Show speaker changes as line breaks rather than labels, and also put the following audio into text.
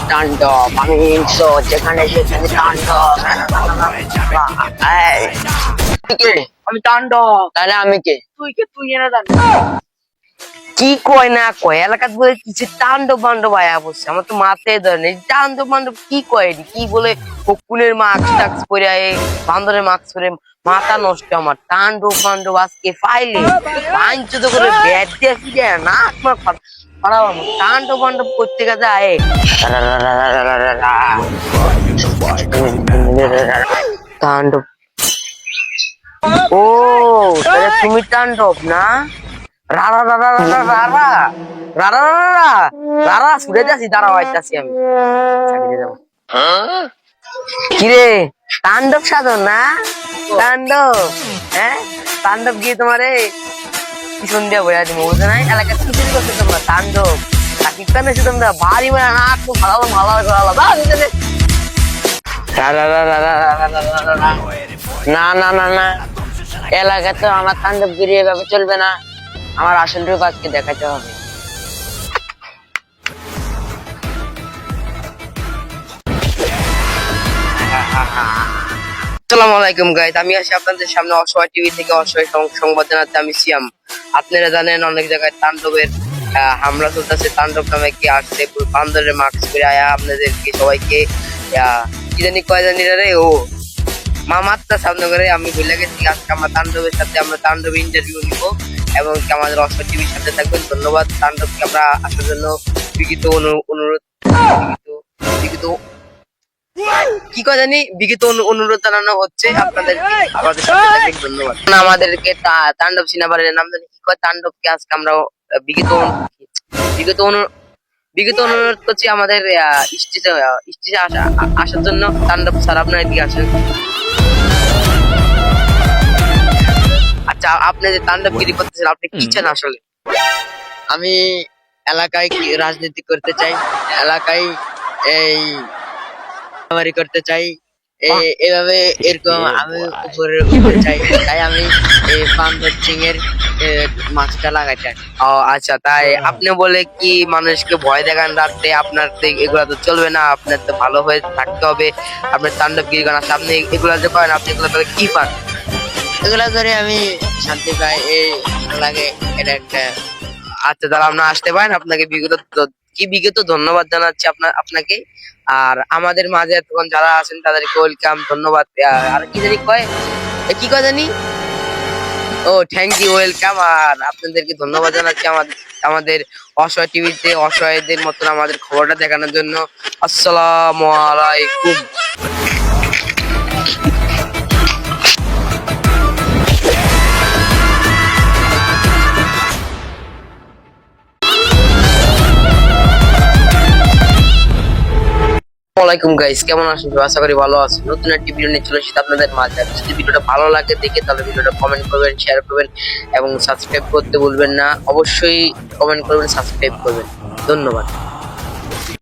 তাণ্ডব আমি হিংস্র যেখানে সেখানে তাণ্ডব। আমি তাণ্ডব, তাহলে আমি কে? তুই কে? তুই এনে জান কি কয় না কয় এলাকাত বলে কিছু তাণ্ডব বাণ্ডব আয়া বসছে, আমার তো মাথায় ধরে নেই। তাণ্ডব বাণ্ডব কি কয়, কি বলে হকুনের মাস্ক টাক্স পরে বান্দরের মাস্ক পরে, মাথা নষ্ট আমার। তাণ্ডব বাণ্ডব আজকে ফাইলে পাঞ্চুত করে ব্যাট দিয়ে ফিরে না তোমার তাণ্ডব বাণ্ডব করতে গেছে আয়ে তাণ্ডব। ও তাহলে তুমি তাণ্ডব না? রারা রারা রারা রারা রারা রারা রারা ছুটে যাচ্ছি, দাঁড়াও আইতাছি আমি। কিরে তাণ্ডব সাধন না? তাণ্ডব, হ্যাঁ তাণ্ডব গিয়ে তোমারে পিছন দিয়ে বইয়া দিব, বুঝে নাই? এলাকা কি করছে তোমরা? তাণ্ডব সাকিব খান এসে তোমরা বাড়ি মানে না খুব ভালো ভালো না না না না, এলাকায় তো আমার তাণ্ডব গিরি এভাবে চলবে না, আমার আসল রূপ আজকে দেখাতে হবে। আসসালামু আলাইকুম গাইস, আমি আছি আপনাদের সামনে অসহায় টিভি থেকে অসহায় সংবাদ জানাতে। আমি সিয়াম। আপনারা জানেন অনেক জায়গায় তাণ্ডবের হামলা চলতেছে। তাণ্ডব নামে কি আসছে বান্দরের মাস্ক পরে আয়া আপনাদেরকে সবাইকে কি জানি কয় জানি রে ও মামাত্তা সামনে করে আমি ভুলে গেছি। আজকে আমরা তাণ্ডবের সাথে আমরা তাণ্ডব ইন্টারভিউ নিব এবং আমাদের অসহায় টিভির সাথে থাকবেন। ধন্যবাদ। তাণ্ডবকে আমরা আসার জন্য বিগত অনুরোধ কি কথা জানি বিগত অনুরোধ জানানো হচ্ছে আপনাদের। আমাদের সাথে ধন্যবাদ। আমাদেরকে তাণ্ডব সিনেমার নাম জানি কি কয়, তাণ্ডবকে আজকে আমরা বিগত বিগত বিগত অনুরোধ করছি আমাদের স্টেজে আসার জন্য। তাণ্ডব স্যার আপনার এদিকে আসেন। আচ্ছা, আপনি যে তাণ্ডবগিরি করতেছেন আপনি কি চান আসলে? আমি এলাকায় রাজনীতি করতে চাই, এলাকায় এই করতে চাই, এভাবে এরকম আমি উপরে উঠতে চাই, তাই আমি এই বান্দর সিং এর মাস্কটা লাগাই চাই। ও আচ্ছা, তাই আপনি বলে কি মানুষকে ভয় দেখান রাখতে? আপনার এগুলা তো চলবে না, আপনার তো ভালো হয়ে থাকতে হবে। আপনার তাণ্ডবগিরি গান আছে, আপনি এগুলা যে করেন আপনি এগুলো করে কি পান? এগুলা করে আমি শান্তি পাই, এই লাগে এটা একটা। আচ্ছা, তাহলে আপনার আসতে পারেন। আপনাকে বিগত ধন্যবাদ জানাচ্ছি আপনাকে। আর আমাদের মাঝে এতক্ষণ যারা আছেন তাদেরকে ওয়েলকাম, ধন্যবাদ। আর কি জানি কয়, কি কয় জানি, ও থ্যাংক ইউ, ওয়েলকাম। আর আপনাদেরকে ধন্যবাদ জানাচ্ছি আমাদের অসহায় টিভিতে অসহায়দের মতন আমাদের খবরটা দেখানোর জন্য। আসসালামু আলাইকুম। ওয়ালাইকুম গাইস, কেমন আছেন? আশা করি ভালো আছেন। নতুন একটি ভিডিও নিয়ে চলে এসেছি আপনাদের মাঝে। যদি ভিডিওটা ভালো লাগে দেখে তাহলে ভিডিওটা কমেন্ট করবেন, শেয়ার করবেন এবং সাবস্ক্রাইব করতে ভুলবেন না। অবশ্যই কমেন্ট করবেন, সাবস্ক্রাইব করবেন। ধন্যবাদ।